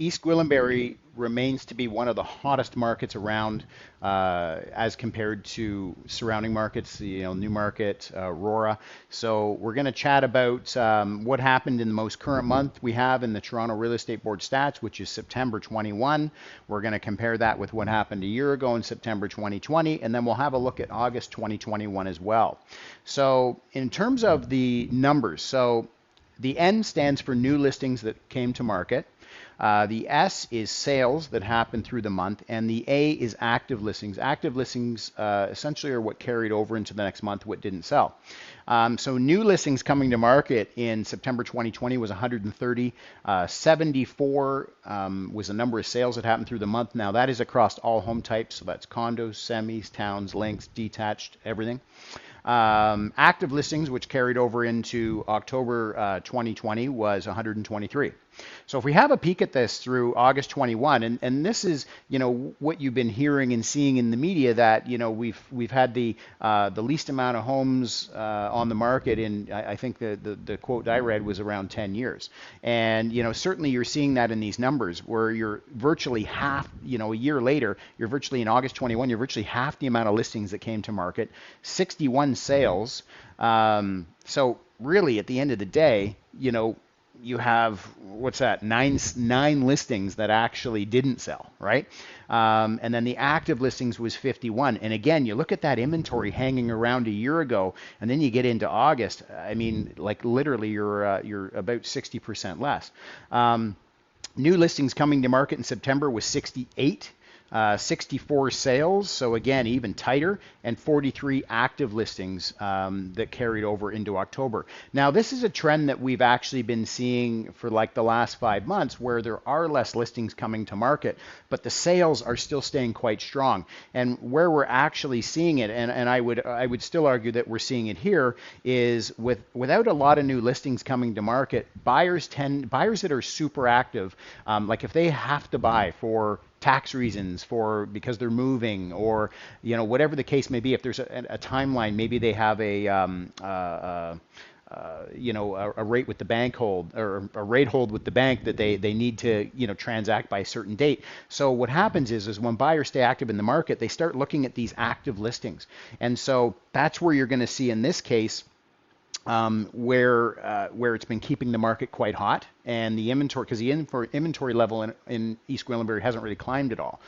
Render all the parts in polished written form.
East Gwillimbury remains to be one of the hottest markets around as compared to surrounding markets, Newmarket, Aurora. So we're going to chat about what happened in the most current month we have in the Toronto Real Estate Board stats, which is September 21. We're going to compare that with what happened a year ago in September 2020, and then we'll have a look at August 2021 as well. So in terms of the numbers, so the N stands for new listings that came to market. The S is sales that happened through the month, and the A is active listings. Active listings essentially are what carried over into the next month, what didn't sell. So new listings coming to market in September 2020 was 130. 74 was the number of sales that happened through the month. Now that is across all home types, so that's condos, semis, towns, links, detached, everything. Active listings, which carried over into October 2020, was 123. So if we have a peek at this through August 21, and this is, what you've been hearing and seeing in the media, that, we've had the least amount of homes on the market in, I think the quote I read was around 10 years. And, certainly you're seeing that in these numbers where you're virtually half, a year later, you're virtually in August 21, you're virtually half the amount of listings that came to market, 61 sales. So really at the end of the day, you have, what's that, nine listings that actually didn't sell, right? And then the active listings was 51. And again, you look at that inventory hanging around a year ago, and then you get into August. I mean, like literally, you're about 60% less. New listings coming to market in September was 68. 64 sales, so again, even tighter, and 43 active listings that carried over into October. Now, this is a trend that we've actually been seeing for like the last 5 months, where there are less listings coming to market, but the sales are still staying quite strong. And where we're actually seeing it, and I would still argue that we're seeing it here, is without a lot of new listings coming to market, buyers that are super active, like if they have to buy for tax reasons, because they're moving, or whatever the case may be. If there's a timeline, maybe they have a rate with the bank hold, or a rate hold with the bank that they need to transact by a certain date. So what happens is when buyers stay active in the market, they start looking at these active listings, and so that's where you're going to see in this case where it's been keeping the market quite hot, and the inventory, because the inventory level in East Gwillimbury hasn't really climbed at all.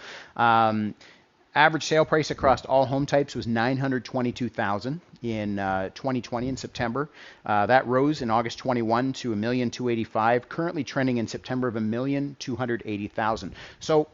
Average sale price across all home types was $922,000 in 2020 in September. That rose in August 21 to $1,285,000, currently trending in September of $1,280,000. So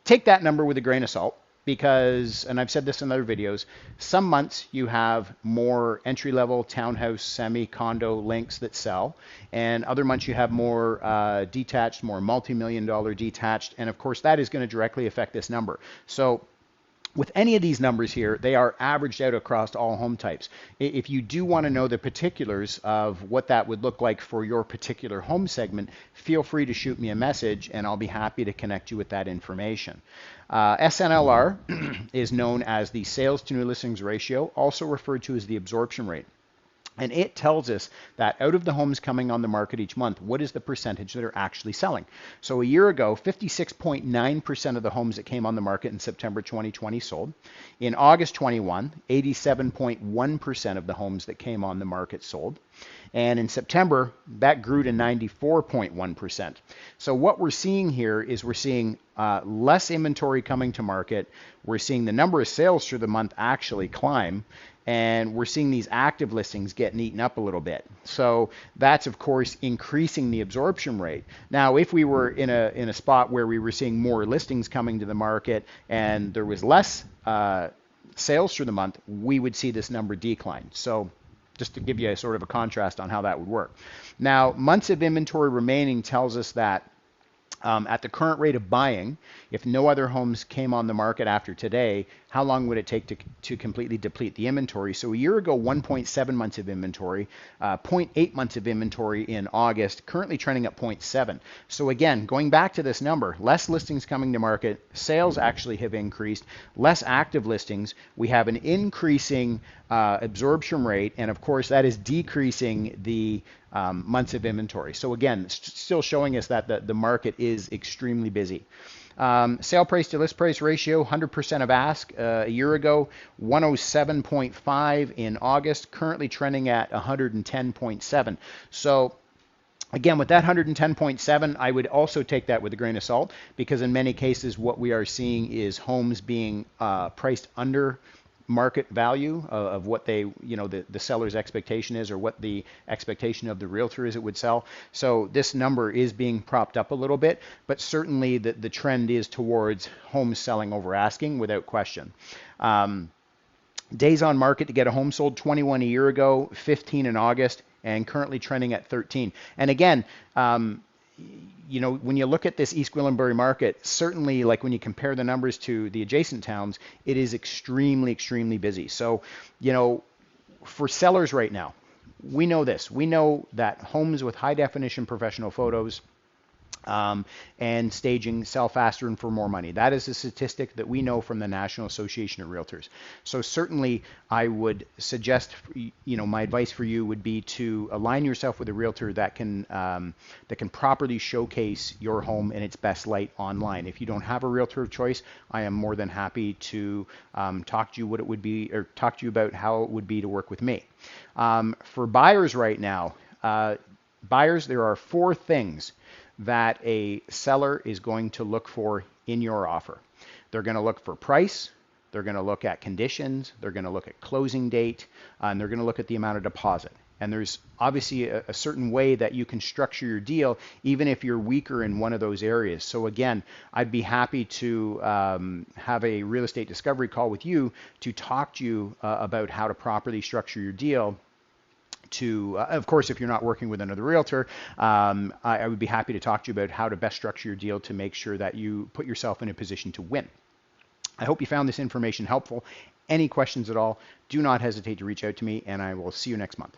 take that number with a grain of salt, because, and I've said this in other videos, some months you have more entry-level townhouse, semi, condo links that sell, and other months you have more detached, more multi-million-dollar detached, and of course that is going to directly affect this number. So with any of these numbers here, they are averaged out across all home types. If you do want to know the particulars of what that would look like for your particular home segment, feel free to shoot me a message and I'll be happy to connect you with that information. SNLR is known as the sales to new listings ratio, also referred to as the absorption rate. And it tells us that out of the homes coming on the market each month, what is the percentage that are actually selling? So a year ago, 56.9% of the homes that came on the market in September 2020 sold. In August 21, 87.1% of the homes that came on the market sold. And in September, that grew to 94.1%. So what we're seeing here is we're seeing less inventory coming to market. We're seeing the number of sales through the month actually climb. And we're seeing these active listings getting eaten up a little bit. So that's, of course, increasing the absorption rate. Now, if we were in a spot where we were seeing more listings coming to the market and there was less sales through the month, we would see this number decline. So just to give you a sort of a contrast on how that would work. Now, months of inventory remaining tells us that at the current rate of buying, if no other homes came on the market after today, how long would it take to completely deplete the inventory? So a year ago, 1.7 months of inventory, 0.8 months of inventory in August, currently trending at 0.7. So again, going back to this number, less listings coming to market, sales actually have increased, less active listings. We have an increasing absorption rate, and of course that is decreasing the months of inventory. So again, still showing us that the market is extremely busy. Sale price to list price ratio, 100% of ask a year ago, 107.5 in August, currently trending at 110.7. So again, with that 110.7, I would also take that with a grain of salt, because in many cases what we are seeing is homes being priced under market value of what they, the seller's expectation is, or what the expectation of the realtor is it would sell. So this number is being propped up a little bit, but certainly the trend is towards homes selling over asking without question. Days on market to get a home sold, 21 a year ago, 15 in August, and currently trending at 13. And again, when you look at this East Gwillimbury Market, certainly like when you compare the numbers to the adjacent towns, it is extremely, extremely busy. So, for sellers right now, we know this. We know that homes with high definition professional photos and staging sell faster and for more money. That is a statistic that we know from the National Association of Realtors. So certainly I would suggest, my advice for you would be to align yourself with a realtor that can properly showcase your home in its best light online. If you don't have a realtor of choice, I am more than happy to talk to you what it would be, or talk to you about how it would be to work with me. For buyers right now, there are 4 things that a seller is going to look for in your offer. They're going to look for price, they're going to look at conditions, they're going to look at closing date, and they're going to look at the amount of deposit. And there's obviously a certain way that you can structure your deal, even if you're weaker in one of those areas. So again, I'd be happy to have a real estate discovery call with you to talk to you about how to properly structure your deal. Of course, if you're not working with another realtor, I would be happy to talk to you about how to best structure your deal to make sure that you put yourself in a position to win. I hope you found this information helpful. Any questions at all, do not hesitate to reach out to me, and I will see you next month.